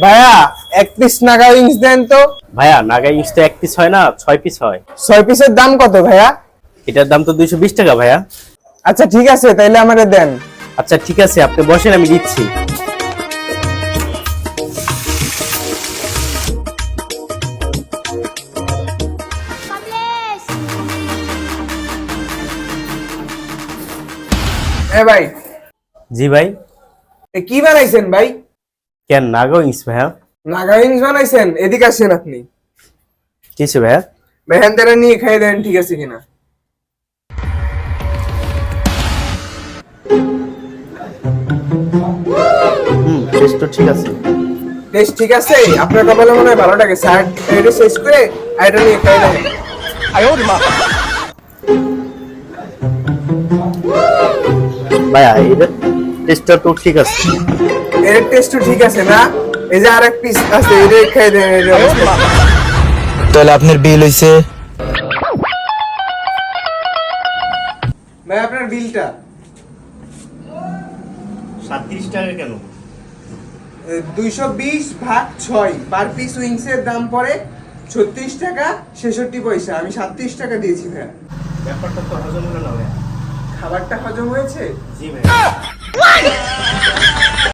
ভাইয়া এক piece Naga wings দেন তো। ভাইয়া নাগা ইংস তো 1 পিস হয় না, 6 পিস হয়। 6 পিসের দাম কত ভাইয়া? এটার দাম তো 220 টাকা ভাইয়া। আচ্ছা ঠিক আছে, তাইলে আমারে দেন। আচ্ছা ঠিক আছে, আপনি বসেন, আমি দিচ্ছি। ভাই জি ভাই। কি বানাইছেন ভাই? কেন নাগা ইংস ভাইয়া? নাগা উইংস বানাইছেন? এদিকে আসেন আপনি। কিসে ভাইয়া? ভ্যান দ্বারা নিয়ে খাই দেন, ঠিক আছে কিনা। টেস্ট তো ঠিক আছে। টেস্ট ঠিক আছে? আপনার কপালে মনে হয় ভালো লাগে। স্যার এটা শেষ করে এটা নিয়ে খাই দেন। ভাইয়া এটা টেস্টটা তো ঠিক আছে। এর টেস্টও ঠিক আছে না? এই যে আরেক পিস আছে, এটা খাই দেন। তাহলে আপনার বিল হইছে ভাই আপনার বিলটা 37 টাকা কেন? 220 ভাগ 6 পার পিস উইংস এর দাম পড়ে 36 টাকা 66 পয়সা। আমি 37 টাকা দিয়েছি ভাইয়া। ব্যাপারটা তো হজম হলো না ভাইয়া। খাবারটা হজম হয়েছে? জি ভাইয়া।